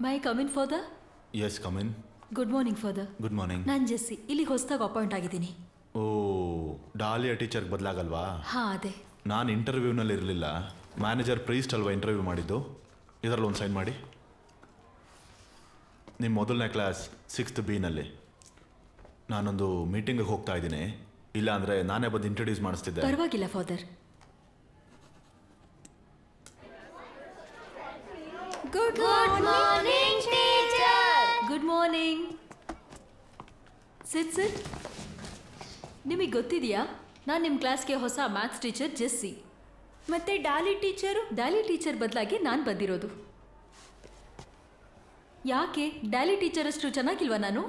My come in father? Yes come in. Good morning father. Good morning. ನಾನು Jessie, ಇಲ್ಲಿಗೆ ಹೊಸದಾಗಿ appoint ಆಗಿದ್ದೀನಿ. ಓ, ಡಾಲಿಯಾ ಟೀಚರ್ಗೆ ಬದಲಾಗಲ್ವಾ? ಹಾಂ ಅದೇ. ನಾನು ಇಂಟರ್ವ್ಯೂನಲ್ಲಿ ಇರಲಿಲ್ಲ. ಮ್ಯಾನೇಜರ್ ಪ್ರೀಸ್ಟ್ ಅಲ್ವಾ ಇಂಟರ್ವ್ಯೂ ಮಾಡಿದ್ದು. ಇದರಲ್ಲಿ ಒಂದು ಸೈನ್ ಮಾಡಿ. ನಿಮ್ಮ ಮೊದಲನೇ ಕ್ಲಾಸ್ 6th B-ನಲ್ಲಿ. ನಾನೊಂದು ಮೀಟಿಂಗಿಗೆ ಹೋಗ್ತಾ ಇದ್ದೀನಿ. ಇಲ್ಲ ಅಂದರೆ ನಾನೇ ಬಂದು ಇಂಟ್ರೊಡ್ಯೂಸ್ ಮಾಡಿಸ್ತಿದ್ದೆ. ಪರವಾಗಿಲ್ಲ father. Good morning teacher. Good morning. Sit. ನಿಮಗೆ ಗೊತ್ತಿದೆಯಾ, ನಾನು ನಿಮ್ಮ ಕ್ಲಾಸ್ಗೆ ಹೊಸ ಮ್ಯಾಥ್ಸ್ ಟೀಚರ್ ಜೆಸ್ಸಿ. ಮತ್ತೆ ಡಾಲಿ ಟೀಚರ್ ಬದಲಾಗಿ ನಾನು ಬಂದಿರೋದು. ಯಾಕೆ ಡ್ಯಾಲಿ ಟೀಚರ್ ಅಷ್ಟು ಚೆನ್ನಾಗಿಲ್ವಾ ನಾನು?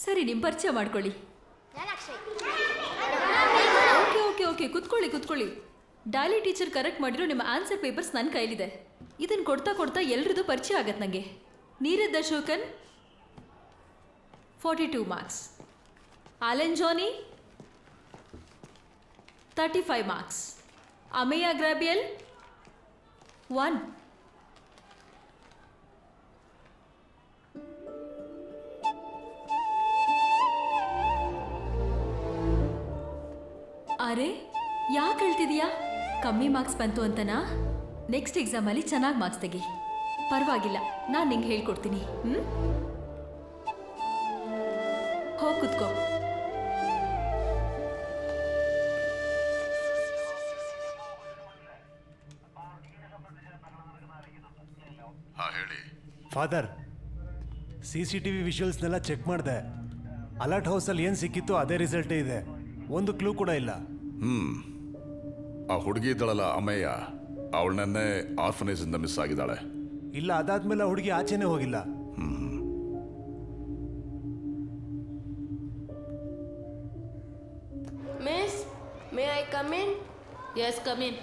ಸರಿ, ನಿಮ್ಮ ಪರಿಚಯ ಮಾಡ್ಕೊಳ್ಳಿ. ಓಕೆ, ಕುತ್ಕೊಳ್ಳಿ. ಡ್ಯಾಲಿ ಟೀಚರ್ ಕರೆಕ್ಟ್ ಮಾಡಿರೋ ನಿಮ್ಮ ಆನ್ಸರ್ ಪೇಪರ್ಸ್ ನನ್ನ ಕೈಲಿದೆ. ಇದನ್ನು ಕೊಡ್ತಾ ಎಲ್ರದ್ದು ಪರಿಚಯ ಆಗತ್ತೆ ನನಗೆ. ನೀರದ್ ಅಶೋಕನ್ 42 ಮಾರ್ಕ್ಸ್. ಆಲೆನ್ ಜಾನಿ 35 ಮಾರ್ಕ್ಸ್. ಅಮೇಯಾ ಗ್ರಾಬಿಯಲ್ 1. ಅರೆ, ಯಾಕೆ ಹೇಳ್ತಿದೀಯಾ? ಕಮ್ಮಿ ಮಾರ್ಕ್ಸ್ ಬಂತು ಅಂತನಾ? ನೆಕ್ಸ್ಟ್ ಎಕ್ಸಾಮಲ್ಲಿ ಚೆನ್ನಾಗಿ ಮಾರ್ಕ್ಸ್ ತೆಗಿ. ಪರವಾಗಿಲ್ಲ, ನಾನು ನಿಂಗೆ ಹೇಳ್ಕೊಡ್ತೀನಿ. ಹೋಗಿ ಕುತ್ಕೋ. ಹೇಳಿ ಫಾದರ್, CCTV ವಿಷುವಲ್ಸ್ನೆಲ್ಲ ಚೆಕ್ ಮಾಡಿದೆ. ಅಲರ್ಟ್ ಹೌಸಲ್ಲಿ ಏನು ಸಿಕ್ಕಿತ್ತು ಅದೇ ರಿಸಲ್ಟೇ ಇದೆ. ಒಂದು ಕ್ಲೂ ಕೂಡ ಇಲ್ಲ. ಆ ಹುಡುಗಿ ಇದ್ದಳಲ್ಲ ಅಮ್ಮಯ್ಯ, ಅವಳನ್ನೇ ಆರ್ಫನೇಜಿಂದ ಮಿಸ್ ಆಗಿದ್ದಾಳೆ. ಇಲ್ಲ, ಅದಾದ್ಮೇಲೆ ಹುಡುಗಿ ಆಚೆನೇ ಹೋಗಿಲ್ಲ. Miss, may I come in? Yes, come in.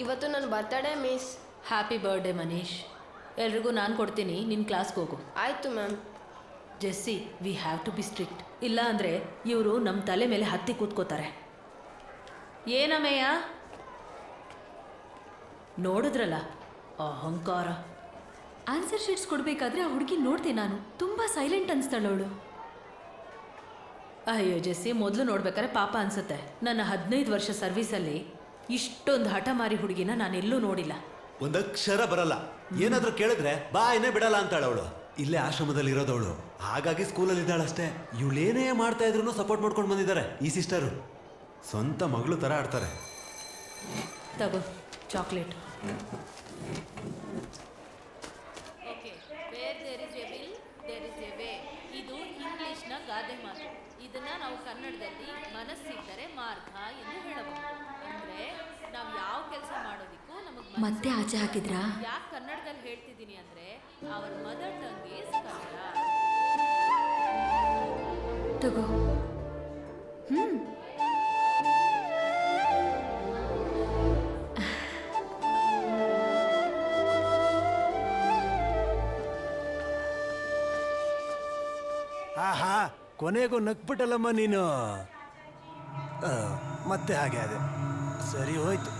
ಇವತ್ತು ನನ್ನ birthday miss. Happy birthday Manish. ಎಲ್ರಿಗೂ ನಾನು ಕೊಡ್ತೀನಿ, ನಿನ್ನ ಕ್ಲಾಸ್ಗೆ ಹೋಗು. ಆಯಿತು ma'am. Jessie, we have to be strict. ಇಲ್ಲ ಅಂದರೆ ಇವರು ನಮ್ಮ ತಲೆ ಮೇಲೆ ಹತ್ತಿ ಕೂತ್ಕೋತಾರೆ. ಏನಮ್ಮಯ್ಯ, ನೋಡಿದ್ರಲ್ಲ ಅಹಂಕಾರ. ಆನ್ಸರ್ ಶೀಟ್ಸ್ ಕೊಡಬೇಕಾದ್ರೆ ಆ ಹುಡುಗಿ ನೋಡ್ದೆ ನಾನು. ತುಂಬ ಸೈಲೆಂಟ್ ಅನಿಸ್ತಾಳವಳು. ಅಯ್ಯೋ ಜೆಸ್ಸಿ, ಮೊದಲು ನೋಡ್ಬೇಕಾದ್ರೆ ಪಾಪ ಅನ್ಸುತ್ತೆ. ನನ್ನ 15 ವರ್ಷ ಸರ್ವೀಸಲ್ಲಿ ಇಷ್ಟೊಂದು ಹಠಮಾರಿ ಹುಡುಗಿನ ನಾನೆಲ್ಲೂ ನೋಡಿಲ್ಲ. ಒಂದಕ್ಷರ ಬರಲ್ಲ. ಏನಾದ್ರೂ ಕೇಳಿದ್ರೆ ಬಾಯಿನೇ ಬಿಡಲ್ಲ ಅಂತಾಳ ಅವಳು. ಇಲ್ಲೇ ಆಶ್ರಮದಲ್ಲಿ ಇರೋದವಳು, ಹಾಗಾಗಿ ಸ್ಕೂಲಲ್ಲಿ ಇದ್ದಾಳಷ್ಟೇ. ಇವಳೇನೇ ಮಾಡ್ತಾ ಇದ್ರು ಸಪೋರ್ಟ್ ಮಾಡ್ಕೊಂಡು ಬಂದಿದ್ದಾರೆ ಈ ಸಿಸ್ಟರು. ಸ್ವಂತ ಮಗಳು ಥರ ಆಡ್ತಾರೆ. ತಗೋ ಚಾಕ್ಲೇಟ್. ಇದು ಇಂಗ್ಲಿಷ್ನ ಗಾದೆ ಮಾತು. ಇದನ್ನ ನಾವು ಕನ್ನಡದಲ್ಲಿ ಮನಸ್ಸಿದ್ದರೆ ಮಾರ್ಗ ಎಂದು ಹೇಳಬಹುದು. ಅಂದ್ರೆ ನಾವು ಯಾವ ಕೆಲಸ ಮಾಡೋದಿಕ್ಕೂ ನಮಗೆ ಮತ್ತೆ ಆಚೆ ಹಾಕಿದ್ರಾ? ಯಾಕೆ ಕನ್ನಡದಲ್ಲಿ ಹೇಳ್ತಿದ್ದೀನಿ ಅಂದ್ರೆ ಅವರ ಮದರ್ ಟಂಗ್ ಈಸ್ ಕನ್ನಡ. ತಗೋ. ಆಹಾ, ಕೊನೆಗೂ ನಕ್ಬಿಟ್ಟಲ್ಲಮ್ಮ ನೀನು. ಮತ್ತೆ ಹಾಗೆ ಅದೇ ಸರಿ ಹೋಯ್ತು.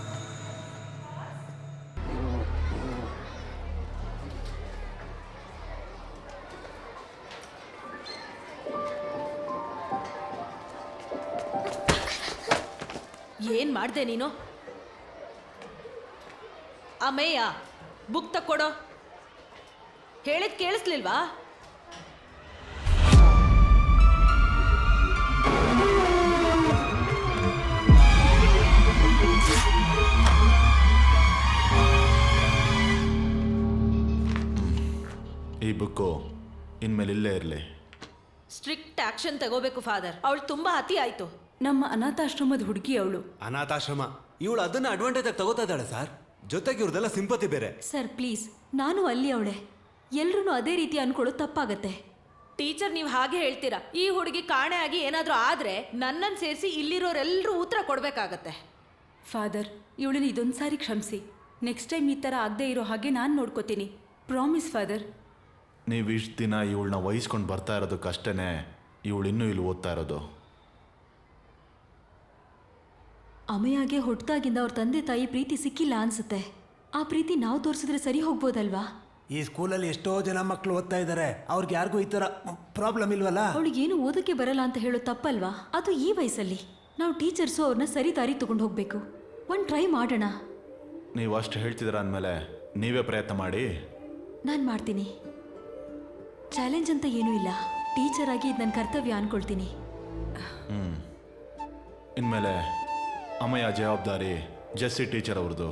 ಏನ್ ಮಾಡ್ದೆ ನೀನು? ಅಮೇಯ, ಬುಕ್ ತಕ್ಕೊಡೋ. ಹೇಳಿದ್ ಕೇಳಿಸ್ಲಿಲ್ವಾ? ಈ ಬುಕ್ಕು ಇನ್ಮೇಲೆ ಇಲ್ಲೇ ಇರಲಿ. ಸ್ಟ್ರಿಕ್ಟ್ ಆಕ್ಷನ್ ತಗೋಬೇಕು ಫಾದರ್. ಅವಳು ತುಂಬಾ ಅತಿ ಆಯ್ತು. ನಮ್ಮ ಅನಾಥಾಶ್ರಮದ ಹುಡುಗಿ ಅವಳು. ಅನಾಥಾಶ್ರಮ, ಇವಳು ಅದನ್ನ ಅಡ್ವಾಂಟೇಜ್ ಆಗಿ ತಗೋತಾ ಇದ್ದಾಳೆ ಸರ್. ಜೊತೆಗೆ ಇವ್ರದೆಲ್ಲ ಸಿಂಪತಿ ಬೇರೆ. ಸರ್ ಪ್ಲೀಸ್, ನಾನು ಅಲ್ಲಿ ಅವಳೆ. ಎಲ್ರೂ ಅದೇ ರೀತಿ ಅನ್ಕೊಳ್ಳೋದು ತಪ್ಪಾಗತ್ತೆ. ಟೀಚರ್, ನೀವು ಹಾಗೆ ಹೇಳ್ತೀರಾ. ಈ ಹುಡುಗಿ ಕಾಣೆ ಆಗಿ ಏನಾದರೂ ಆದರೆ ನನ್ನನ್ನು ಸೇರಿಸಿ ಇಲ್ಲಿರೋರೆಲ್ಲರೂ ಉತ್ತರ ಕೊಡಬೇಕಾಗತ್ತೆ. ಫಾದರ್, ಇವಳನ್ನ ಇದೊಂದು ಸಾರಿ ಕ್ಷಮಿಸಿ. ನೆಕ್ಸ್ಟ್ ಟೈಮ್ ಈ ಥರ ಆಗದೆ ಇರೋ ಹಾಗೆ ನಾನು ನೋಡ್ಕೋತೀನಿ. Promise father. ನೀವು ಇಷ್ಟು ದಿನ ಇವಳನ್ನ ವಹಿಸ್ಕೊಂಡು ಬರ್ತಾ ಇರೋದಕ್ಕಷ್ಟೇ ಇವಳು ಇನ್ನೂ ಇಲ್ಲಿ ಓದ್ತಾ ಇರೋದು. ಅಮೆಯಾಗೆ ಹುಟ್ಟಾಗಿಂದ ಅವ್ರ ತಂದೆ ತಾಯಿ ಪ್ರೀತಿ ಸಿಕ್ಕಿಲ್ಲ ಅನ್ಸುತ್ತೆ. ಆ ಪ್ರೀತಿ ನಾವು ತೋರಿಸಿದ್ರೆ ಸರಿ ಹೋಗ್ಬೋದಲ್ವಾ? ಈ ಸ್ಕೂಲಲ್ಲಿ ಎಷ್ಟೋ ಜನ ಮಕ್ಕಳು ಓದ್ತಾ ಇದ್ದಾರೆ, ಅವ್ರಿಗೆ ಯಾರಿಗೂ ಈ ಥರ ಪ್ರಾಬ್ಲಮ್ ಇಲ್ವಲ್ಲ? ಅವಳಿಗೇನು ಓದಕ್ಕೆ ಬರಲ್ಲ ಅಂತ ಹೇಳೋ ತಪ್ಪಲ್ವಾ? ಅದು ಈ ವಯಸ್ಸಲ್ಲಿ ನಾವು ಟೀಚರ್ಸು ಅವ್ರನ್ನ ಸರಿ ದಾರಿ ತಗೊಂಡು ಹೋಗ್ಬೇಕು. ಒಂದು ಟ್ರೈ ಮಾಡೋಣ. ನೀವು ಅಷ್ಟು ಹೇಳ್ತಿದ್ದೀರ ಅಂದಮೇಲೆ ನೀವೇ ಪ್ರಯತ್ನ ಮಾಡಿ. ನಾನು ಮಾಡ್ತೀನಿ. ಚಾಲೆಂಜ್ ಅಂತ ಏನೂ ಇಲ್ಲ. ಟೀಚರ್ ಆಗಿ ಇದು ನನ್ನ ಕರ್ತವ್ಯ ಅನ್ಕೊಳ್ತೀನಿ. ಇನ್ಮೇಲೆ ಅಮ್ಮಯ್ಯ ಜವಾಬ್ದಾರಿ ಜೆಸ್ಸಿ ಟೀಚರ್ ಅವ್ರದ್ದು.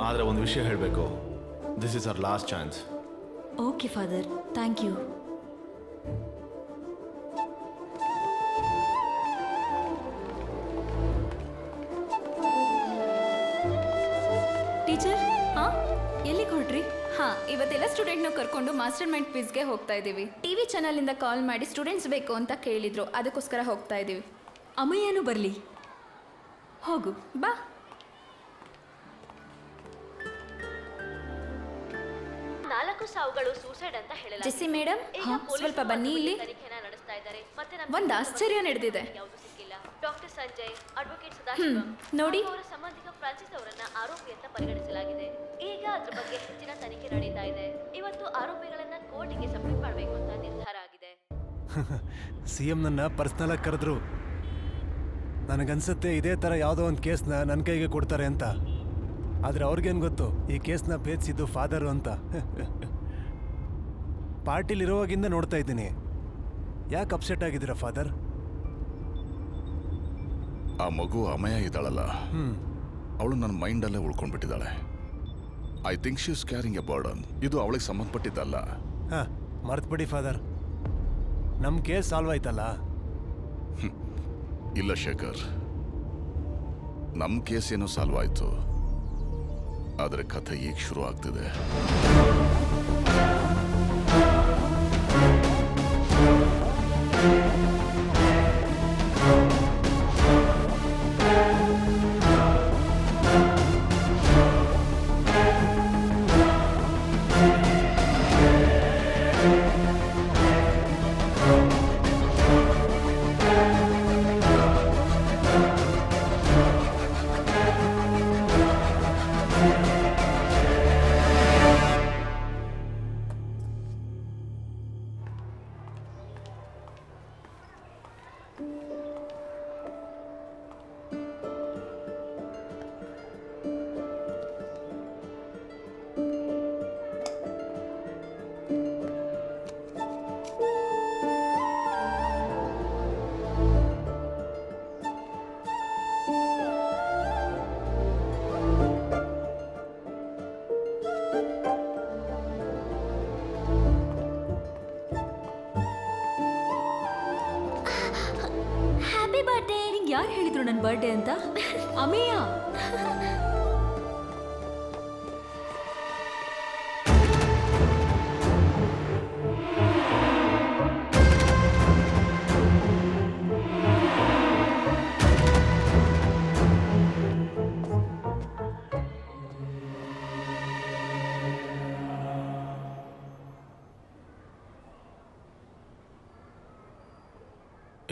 ಆದರೆ ಒಂದು ವಿಷಯ ಹೇಳಬೇಕು, this is our last chance. Okay father, thank you. Teacher, ಹಾಂ ಎಲ್ಲಿಗೆ ಹೊರಟ್ರಿ? ಇವತ್ತೆಲ್ಲ ಸ್ಟೂಡೆಂಟ್ನ ಕರ್ಕೊಂಡು ಮಾಸ್ಟರ್ ಮೈಂಡ್ ಕ್ವಿಜ್ಗೆ ಹೋಗ್ತಾ ಇದ್ದೀವಿ. ಟಿವಿ ಚಾನಲಿಂದ ಕಾಲ್ ಮಾಡಿ ಸ್ಟೂಡೆಂಟ್ಸ್ ಬೇಕು ಅಂತ ಕೇಳಿದ್ರು, ಅದಕ್ಕೋಸ್ಕರ ಹೋಗ್ತಾ ಇದ್ದೀವಿ. ಅಮ್ಮಯ್ಯನೂ ಬರಲಿ. ಹೋಗು ಬಾ. ನಾಲ್ಕು ಸಾವುಗಳು ಸೂಸೈಡ್ ಅಂತ ಹೇಳಲಾಗಿದೆ. ಜೆಸ್ಸಿ ಮೇಡಮ್, ಸ್ವಲ್ಪ ಬನ್ನಿ ಇಲ್ಲಿ. ತನಿಖೆನ ನಡೆಸ್ತಾ ಇದ್ದಾರೆ. ಮತ್ತೆ ಒಂದು ಆಶ್ಚರ್ಯ ನಡೆದಿದೆ. ಯಾವುದು ಸಿಕ್ಕಿಲ್ಲ. ಡಾಕ್ಟರ್ ಸಂಜಯ್, ಅಡ್ವೊಕೇಟ್ ಸದಾಶಿವಂ ನೋಡಿ. ಅವರ ಸಂಬಂಧಿಕ ಫ್ರಾನ್ಸಿಸ್ ಅವರನ್ನ ಆರೋಪಿ ಅಂತ ಪರಿಗಣಿಸಲಾಗಿದೆ. ಈಗ ಅದ್ರ ಬಗ್ಗೆ ಹೆಚ್ಚಿನ ತನಿಖೆ ನಡೀತಾ ಇದೆ. ಇವತ್ತು ಆರೋಪಿಗಳನ್ನ ಕೋರ್ಟಿಗೆ ಸಬ್ಮಿಟ್ ಮಾಡಬೇಕು ಅಂತ ನಿರ್ಧಾರ ಆಗಿದೆ. CM ನನ್ನ ಪರ್ಸ್ನಲಾಗಿ ಕರೆದ್ರು. ನನಗನ್ಸುತ್ತೆ ಇದೇ ಥರ ಯಾವುದೋ ಒಂದು ಕೇಸ್ನ ನನ್ನ ಕೈಗೆ ಕೊಡ್ತಾರೆ ಅಂತ. ಆದರೆ ಅವ್ರಿಗೇನು ಗೊತ್ತು ಈ ಕೇಸ್ನ ಭೇದಿಸಿದ್ದು ಫಾದರು ಅಂತ. ಪಾರ್ಟಿಲಿರುವಾಗಿಂದ ನೋಡ್ತಾ ಇದ್ದೀನಿ. ಯಾಕೆ ಅಪ್ಸೆಟ್ ಆಗಿದ್ದೀರಾ ಫಾದರ್? ಆ ಮಗು ಅಮಯ ಇದ್ದಾಳಲ್ಲ, ಅವಳು ನನ್ನ ಮೈಂಡಲ್ಲೇ ಉಳ್ಕೊಂಡ್ಬಿಟ್ಟಿದ್ದಾಳೆ. I think she is caring a burden. ಇದು ಅವಳಿಗೆ ಸಂಬಂಧಪಟ್ಟಿದ್ದಲ್ಲ. ಹಾಂ, ಮರ್ತ್ಬಿಡಿ ಫಾದರ್, ನಮ್ಮ ಕೇಸ್ ಸಾಲ್ವ್ ಆಯ್ತಲ್ಲ. ಇಲ್ಲ ಶೇಖರ್, ನಮ್ಮ ಕೇಸ್ ಏನೋ ಸಾಲ್ವ್ ಆಯ್ತು, ಆದರೆ ಕಥೆ ಈಗ ಶುರು ಆಗ್ತಿದೆ. Happy birthday. ನಿಂಗೆ ಯಾರು ಹೇಳಿದ್ರು ನನ್ನ ಬರ್ಡೇ ಅಂತ? ಅಮೇಯ.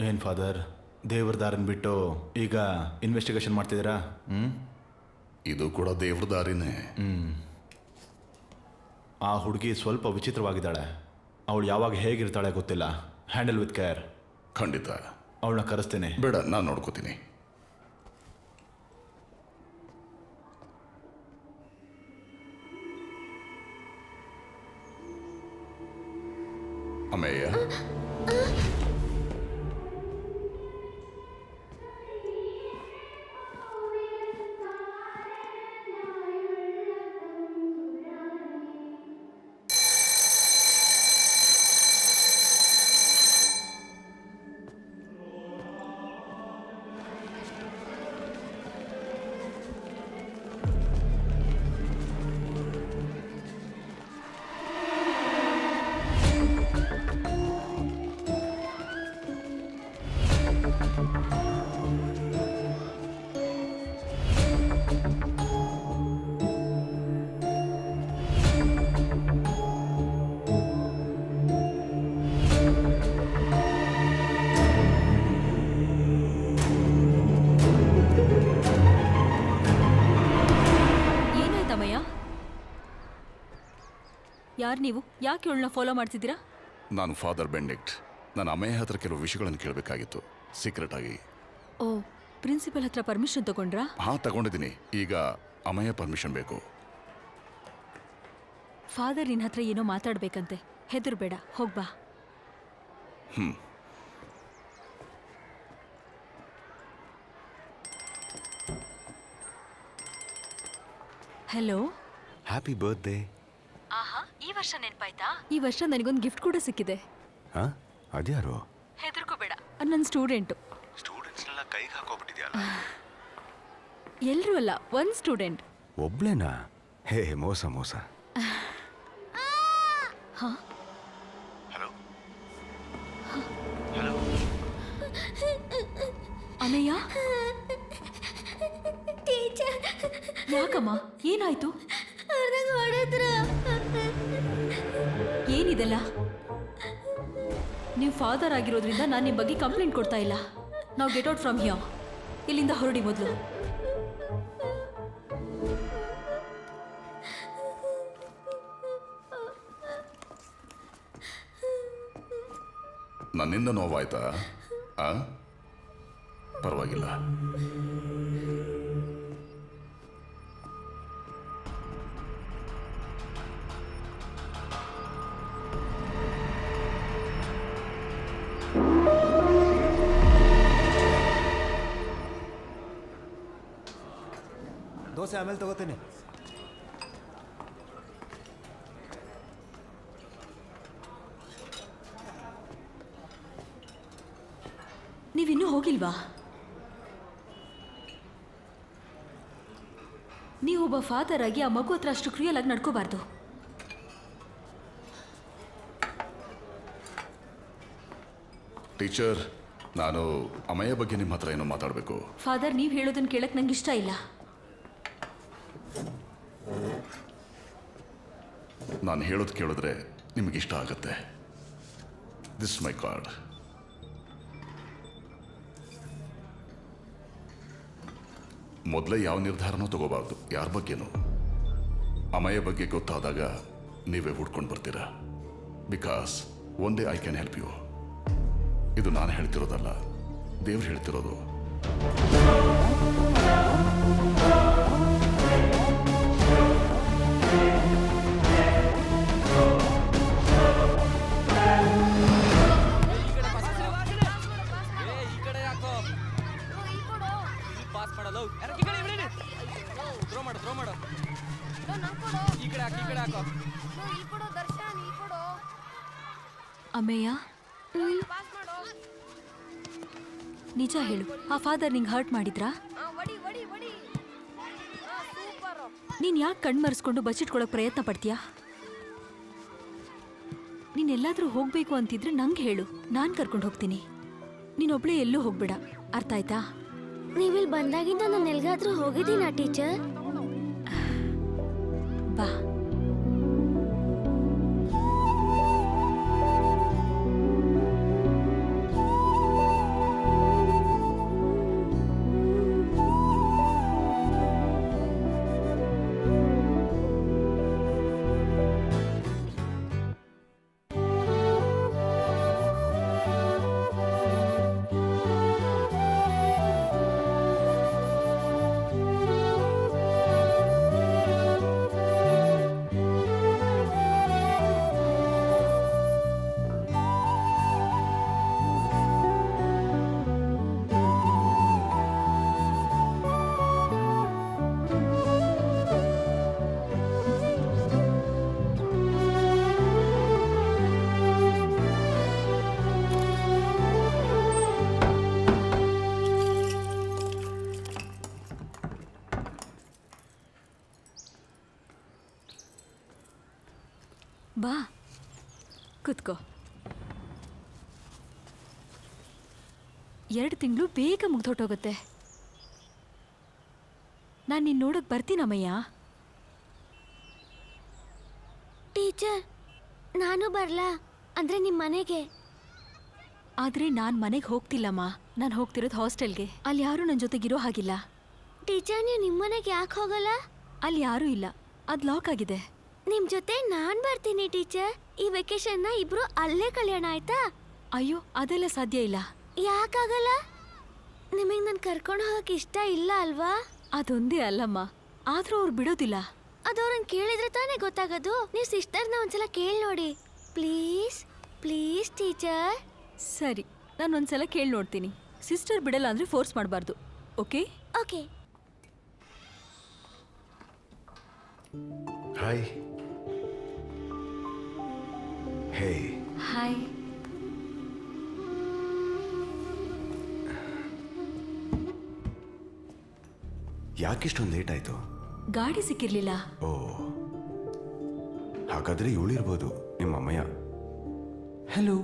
ಏನು ಫಾದರ್, ದೇವ್ರ ದಾರಿನ ಬಿಟ್ಟು ಈಗ ಇನ್ವೆಸ್ಟಿಗೇಷನ್ ಮಾಡ್ತಿದ್ದೀರಾ? ಇದು ಕೂಡ ದೇವ್ರ ದಾರಿನೇ. ಆ ಹುಡುಗಿ ಸ್ವಲ್ಪ ವಿಚಿತ್ರವಾಗಿದ್ದಾಳೆ. ಅವಳು ಯಾವಾಗ ಹೇಗಿರ್ತಾಳೆ ಗೊತ್ತಿಲ್ಲ. Handle with care. ಖಂಡಿತ ಅವಳನ್ನ ಕರೆಸ್ತೇನೆ. ಬೇಡ, ನಾನು ನೋಡ್ಕೋತೀನಿ. ಅಮೇಯ, ಅಮ್ಮಯ್ಯ? ಯಾರು ನೀವು? ಯಾಕೆ ಇವಳನ್ನ ಫಾಲೋ ಮಾಡ್ತಿದ್ದೀರಾ? ನಾನು ಫಾದರ್ ಬೆಂಡಿಕ್ಟ್. ನಾನು ಅಮೆಯ ಹತ್ರ ಕೆಲವು ವಿಷಯಗಳನ್ನು ಕೇಳಬೇಕಾಗಿತ್ತು, ಸೀಕ್ರೆಟ್ ಆಗಿ. ಓ, ಪ್ರಿನ್ಸಿಪಲ್ ಹತ್ರ ಪರ್ಮಿಷನ್ ತಗೊಂಡ್ರಾ? ಹಾಂ, ತಗೊಂಡಿದ್ದೀನಿ. ಈಗ ಅಮೆಯ ಪರ್ಮಿಷನ್ ಬೇಕು. ಫಾದರ್ ನಿನ್ನ ಹತ್ರ ಏನೋ ಮಾತಾಡ್ಬೇಕಂತೆ. ಹೆದರ್ಬೇಡ, ಹೋಗ್ಬಾ. ಹಲೋ. Happy birthday. ಆಹಾ, ಈ ವರ್ಷ ನೆನಪಾಯ್ತಾ? ಈ ವರ್ಷ ನನಗೊಂದು ಗಿಫ್ಟ್ ಕೂಡ ಸಿಕ್ಕಿದೆ. ಹಾ, ಅದ್ಯಾರು? ಹೆದರ್ಕೋಬೇಡ, ನನ್ನ ಸ್ಟೂಡೆಂಟು. ಸ್ಟೂಡೆಂಟ್ಸ್ನೆಲ್ಲ ಕೈಗೆ ಹಾಕೋಬಿಟ್ಟಿದ್ಯಲ್ಲ. ಎಲ್ಲರೂ ಅಲ್ಲ, ಒಂದು ಸ್ಟೂಡೆಂಟ್. ಒಬ್ಳೇನಾ? ಹೇ, ಮೋಸ ಮೋಸ. ಹಾ, ಹಲೋ ಹಲೋ. ಅಮೆಯ? ಯಾಕಮ್ಮ, ಏನಾಯ್ತು? ಏನಿದೆಲ್ಲ? ನೀವು ಫಾದರ್ ಆಗಿರೋದ್ರಿಂದ ನಾನು ನಿಮ್ಮ ಬಗ್ಗೆ ಕಂಪ್ಲೇಂಟ್ ಕೊಡ್ತಾ ಇಲ್ಲ. ನಾವು ಗೆಟ್ ಔಟ್ ಫ್ರಮ್ ಹಿಯರ್. ಇಲ್ಲಿಂದ ಹೊರಡಿ ಮೊದಲು. ನನ್ನಿಂದ ನೋವಾಯ್ತಾ? ಪರವಾಗಿಲ್ಲ. ದೋಸೆ ಆಮೇಲೆ ತಗೋತೀನಿ. ನೀವಿನ್ನೂ ಹೋಗಿಲ್ವಾ? ನೀವೊಬ್ಬ ಫಾದರ್ ಆಗಿ ಆ ಮಗು ಹತ್ರ ಅಷ್ಟು ಕ್ರಿಯಲ್ ಆಗಿ ನಡ್ಕೋಬಾರ್ದು. ಟೀಚರ್, ನಾನು ಅಮೆಯ ಬಗ್ಗೆ ನಿಮ್ಮ ಹತ್ರ ಏನೋ ಮಾತಾಡಬೇಕು. ಫಾದರ್, ನೀವು ಹೇಳೋದನ್ನ ಕೇಳಕ್ ನಂಗೆ ಇಷ್ಟ ಇಲ್ಲ. ನಾನು ಹೇಳೋದು ಕೇಳಿದ್ರೆ ನಿಮಗಿಷ್ಟ ಆಗುತ್ತೆ. This my card. ಮೊದಲೇ ಯಾವ ನಿರ್ಧಾರನೂ ತಗೋಬಾರ್ದು, ಯಾರ ಬಗ್ಗೆನೂ. ಅಮೆಯ ಬಗ್ಗೆ ಗೊತ್ತಾದಾಗ ನೀವೇ ಹುಡ್ಕೊಂಡು ಬರ್ತೀರಾ. Because one day I can help you. ಇದು ನಾನು ಹೇಳ್ತಿರೋದಲ್ಲ, ದೇವ್ರು ಹೇಳ್ತಿರೋದು. ಅಮೆಯ, ನಿಜ ಹೇಳು, ಆ ಫಾದರ್ ನಿಂಗೆ ಹರ್ಟ್ ಮಾಡಿದ್ರಾ? ನೀನ್ ಯಾಕೆ ಕಣ್ಮರೆಸ್ಕೊಂಡು ಬಚ್ಚಿಟ್ಕೊಳಕ್ ಪ್ರಯತ್ನ ಪಡ್ತೀಯಾ? ನೀನ್ ಎಲ್ಲಾದ್ರೂ ಹೋಗ್ಬೇಕು ಅಂತಿದ್ರೆ ನಂಗೆ ಹೇಳು, ನಾನ್ ಕರ್ಕೊಂಡು ಹೋಗ್ತೀನಿ. ನೀನೊಬ್ಳೇ ಎಲ್ಲೂ ಹೋಗ್ಬೇಡ, ಅರ್ಥ ಆಯ್ತಾ? ನೀವಿಲ್ಲಿ ಬಂದಾಗಿಂದ ನಾನು ಎಲ್ಗಾದ್ರೂ ಹೋಗಿದ್ದೀನಾ ಟೀಚರ್? ಬಾ. ಬಾ, ಕೂತ್ಕೋ. 2 ತಿಂಗಳು ಬೇಗ ಮುಗ್ದೊಟ್ಟೋಗುತ್ತೆ. ನಾನು ನಿನ್ನ ನೋಡಕ್ ಬರ್ತೀನಮ್ಮಯ್ಯ. ಟೀಚರ್, ನಾನು ಬರ್ಲಾ? ಅಂದ್ರೆ ನಿಮ್ಮ ಮನೆಗೆ? ಆದ್ರೆ ನಾನು ಮನೆಗೆ ಹೋಗ್ತಿಲ್ಲಮ್ಮ. ನಾನು ಹೋಗ್ತಿರೋದು ಹಾಸ್ಟೆಲ್ಗೆ. ಅಲ್ಲಿ ಯಾರೂ ನನ್ನ ಜೊತೆಗಿರೋ ಹಾಗಿಲ್ಲ. ಟೀಚರ್, ನೀವು ನಿಮ್ಮ ಮನೆಗೆ ಯಾಕೆ ಹೋಗಲ್ಲ? ಅಲ್ಲಿ ಯಾರೂ ಇಲ್ಲ. ಅದು ಲಾಕ್ ಆಗಿದೆ. ನಿಮ್ ಜೊತೆ ನಾನ್ ಬರ್ತೀನಿ ಟೀಚರ್. ಈ ವೆಕೇಶನ್ನ ಇಬ್ರು ಅಲ್ಲೇ ಕಳೆಯೋಣ ಆಯ್ತಾ? ಅಯ್ಯೋ, ಅದೆಲ್ಲ ಸಾಧ್ಯ ಇಲ್ಲ. ಯಾಕಾಗಲ್ಲ? ನಿಮಗೆ ನಾನು ಕರ್ಕೊಂಡು ಹೋಗಕ್ಕೆ ಇಷ್ಟ ಇಲ್ಲ ಅಲ್ವಾ? ಅದೊಂದೇ ಅಲ್ಲಮ್ಮ, ಆದ್ರೂ ಅವ್ರು ಬಿಡೋದಿಲ್ಲ. ಅದು ಅವ್ರನ್ನ ಕೇಳಿದ್ರೆ ತಾನೇ ಗೊತ್ತಾಗೋದು. ನೀವು ಸಿಸ್ಟರ್ನ ಒಂದ್ಸಲ ಕೇಳಿ ನೋಡಿ ಪ್ಲೀಸ್. Please teacher. ಸರಿ, ನಾನು ಒಂದ್ಸಲ ಕೇಳಿ ನೋಡ್ತೀನಿ. ಸಿಸ್ಟರ್ ಬಿಡಲ್ಲ ಅಂದ್ರೆ ಫೋರ್ಸ್ ಮಾಡಬಾರ್ದು. ಓಕೆ? ಓಕೆ. ಹಾಯ್. ಹೇ. ಹಾಯ್. ಯಾಕಿಷ್ಟೊಂದು ಲೇಟ್ ಆಯ್ತು? ಗಾಡಿ ಸಿಕ್ಕಿರ್ಲಿಲ್ಲ. ಓ, ಹಾಗಾದ್ರೆ ಇವಳಿರ್ಬೋದು ನಿಮ್ಮ ಅಮ್ಮಯ್ಯ. ಹಲೋ.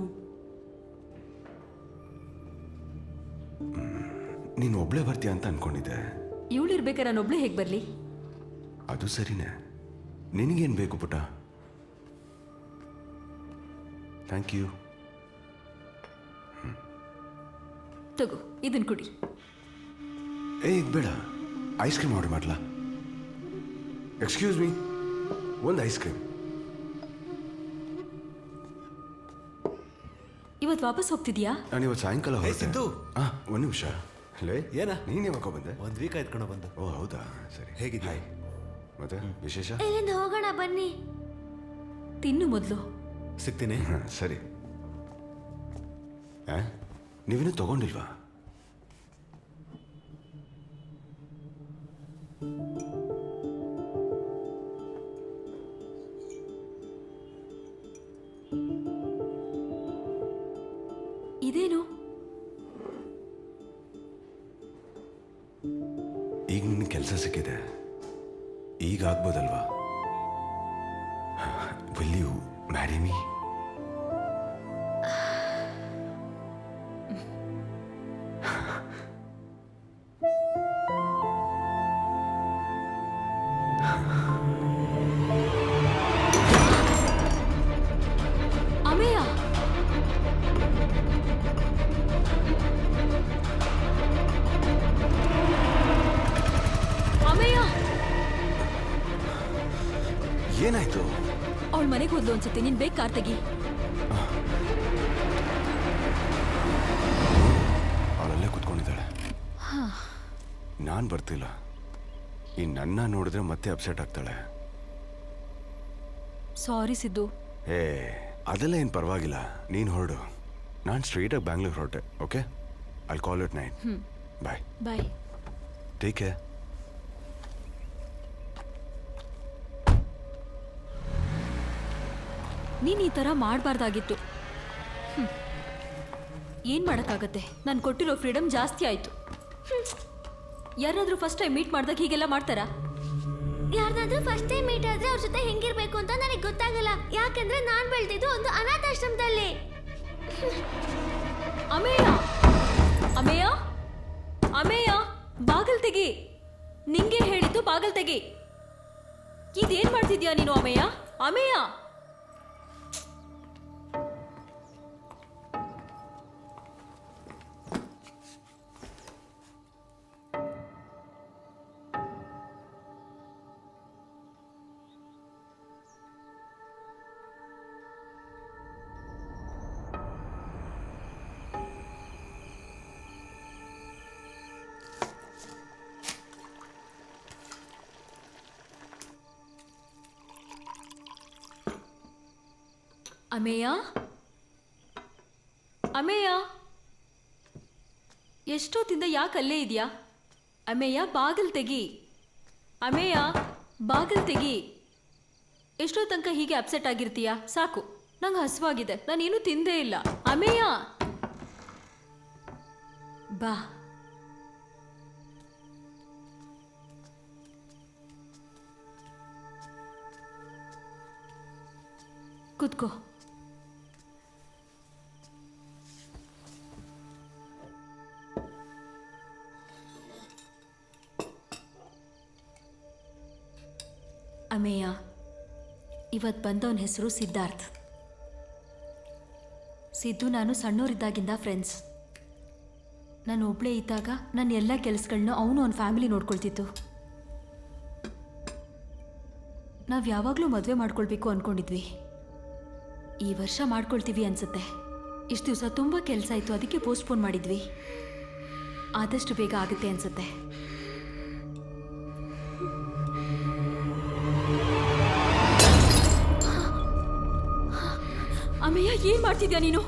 ನೀನು ಒಬ್ಳೆ ಬರ್ತೀಯ ಅಂತ ಅನ್ಕೊಂಡಿದ್ದೆ. ಇವಳಿರ್ಬೇಕಾರೆ ನಾನೊಬ್ಳೆ ಹೇಗೆ ಬರಲಿ? ಅದು ಸರಿನೇ. ನಿನಗೇನು ಬೇಕು ಪುಟ? Thank you. ತಗೋ, ಇದನ್ ಕುಡಿ. ಏ, ಇದು ಬೇಡ. ಐಸ್ ಕ್ರೀಮ್ ಆರ್ಡರ್ ಮಾಡಲಾ? ಎಕ್ಸ್ಕ್ಯೂಸ್ ಮೀ, ಒಂದು ಐಸ್ ಕ್ರೀಮ್. ಇವತ್ತು ವಾಪಸ್ ಹೋಗ್ತಿದ್ಯಾ? ನಾನು ಇವತ್ತು ಸಾಯಂಕಾಲ ಏ, ಸಿದ್ದು. ಒಂದು ನಿಮಿಷ. ಲೇ, ಏನ? ನೀನು ಯಾವಾಗ ಬಂದೆ? 1 ವೀಕ್ ಆಯ್ತು ಕಣ ಬಂದು. ಓ ಹೌದಾ, ಸರಿ. ಹೇಗಿದ್ಯಾ? ಹಾಯ್. ಮತ್ತೆ ವಿಶೇಷ? ಇಲ್ಲಿಂದ ಹೋಗೋಣ ಬನ್ನಿ. ತಿನ್ನು ಮೊದಲು. ಸಿಗ್ತೀನಿ. ಸರಿ. ನೀವಿನ್ನೂ ತಗೊಂಡಿಲ್ವಾ? ಇದೇನು? ಈಗ ನಿನ್ನ ಕೆಲಸ ಸಿಕ್ಕಿದೆ, ಈಗ ಆಗ್ಬೋದಲ್ವಾ? Will you marry me? Ameya, Ameya, ಏನಾಯ್ತು? ಅವಳ ಮನೆಗೆ ಹೋದ್ಲು ಅನ್ಸುತ್ತೆ. ನೀನ್ ಬೇಗ ಕಾರ್ ತೆಗಿ. ಅವಳಲ್ಲೇ ಕುತ್ಕೊಂಡಿದ್ದಾಳೆ. ನಾನು ಬರ್ತಿಲ್ಲ. ಈ ನನ್ನ ನೋಡಿದ್ರೆ ಮತ್ತೆ ಅಪ್ಸೆಟ್ ಆಗ್ತಾಳೆ. ಸಾರಿ ಸಿದ್ದು. ಏ, ಅದೆಲ್ಲ ಏನು ಪರವಾಗಿಲ್ಲ. ನೀನು ಹೊರಡು. ನಾನು ಸ್ಟ್ರೈಟಾಗಿ ಬ್ಯಾಂಗ್ಳೂರ್ ಹೊರಟೆ. Okay, I'll call it night. Bye. Bye. Take care. ನೀನ್ ಈ ಥರ ಮಾಡಬಾರ್ದಾಗಿತ್ತು. ಏನು ಮಾಡೋಕ್ಕಾಗತ್ತೆ? ನಾನು ಕೊಟ್ಟಿರೋ ಫ್ರೀಡಮ್ ಜಾಸ್ತಿ ಆಯಿತು. ಯಾರಾದರೂ ಫಸ್ಟ್ ಟೈಮ್ ಮೀಟ್ ಮಾಡಿದಾಗ ಹೀಗೆಲ್ಲ ಮಾಡ್ತಾರಾ? ಯಾರ್ದಾದ್ರೂ ಫಸ್ಟ್ ಟೈಮ್ ಮೀಟ್ ಆದ್ರೆ ಅವ್ರ ಜೊತೆ ಹೆಂಗಿರ್ಬೇಕು ಅಂತ ನನಗೆ ಗೊತ್ತಾಗಲ್ಲ. ಯಾಕಂದ್ರೆ ನಾನ್ ಬೆಳೆದಿದ್ದು ಒಂದು ಅನಾಥಾಶ್ರಮದಲ್ಲಿ. ಅಮೇಯ, ಅಮೇಯ, ಅಮೇಯ, ಬಾಗಲ್ ತೆಗಿ. ನಿಂಗೆ ಹೇಳಿದ್ದು ಬಾಗಲ್ ತೆಗಿ. ಇದೇನ್ ಮಾಡ್ತಿದ್ಯಾ ನೀನು ಅಮೇಯ? ಅಮೇಯ, ಅಮೇಯ, ಅಮೇಯ, ಎಷ್ಟೊತ್ತಿಂದ ಯಾಕೆ ಅಲ್ಲೇ ಇದೆಯಾ? ಅಮೇಯ, ಬಾಗಿಲು ತೆಗಿ. ಅಮೇಯ, ಬಾಗಿಲು ತೆಗಿ. ಎಷ್ಟೋ ತನಕ ಹೀಗೆ ಅಪ್ಸೆಟ್ ಆಗಿರ್ತೀಯಾ? ಸಾಕು, ನಂಗೆ ಹಸುವಾಗಿದೆ. ನಾನೇನು ತಿಂದೇ ಇಲ್ಲ. ಅಮೇಯ, ಬಾ. ಕೂತ್ಕೋ. ಅಮೇಯ, ಇವತ್ತು ಬಂದವನ ಹೆಸರು ಸಿದ್ಧಾರ್ಥ್. ಸಿದ್ದು ನಾನು ಸಣ್ಣವರಿದ್ದಾಗಿಂದ ಫ್ರೆಂಡ್ಸ್. ನಾನು ಒಬ್ಬಳೇ ಇದ್ದಾಗ ನನ್ನ ಎಲ್ಲ ಕೆಲಸಗಳನ್ನ ಅವನು ಅವನ ಫ್ಯಾಮಿಲಿ ನೋಡ್ಕೊಳ್ತಿತ್ತು. ನಾವು ಯಾವಾಗಲೂ ಮದುವೆ ಮಾಡ್ಕೊಳ್ಬೇಕು ಅಂದ್ಕೊಂಡಿದ್ವಿ. ಈ ವರ್ಷ ಮಾಡ್ಕೊಳ್ತೀವಿ ಅನ್ಸುತ್ತೆ. ಇಷ್ಟು ದಿವಸ ತುಂಬ ಕೆಲಸ ಇತ್ತು, ಅದಕ್ಕೆ ಪೋಸ್ಟ್ಪೋನ್ ಮಾಡಿದ್ವಿ. ಆದಷ್ಟು ಬೇಗ ಆಗುತ್ತೆ ಅನ್ಸುತ್ತೆ. ಅಮ್ಮಯ್ಯ, ಏನು ಮಾಡ್ತಿದ್ಯಾ ನೀನು?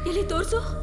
ಎಲ್ಲಿ ತೋರಿಸು.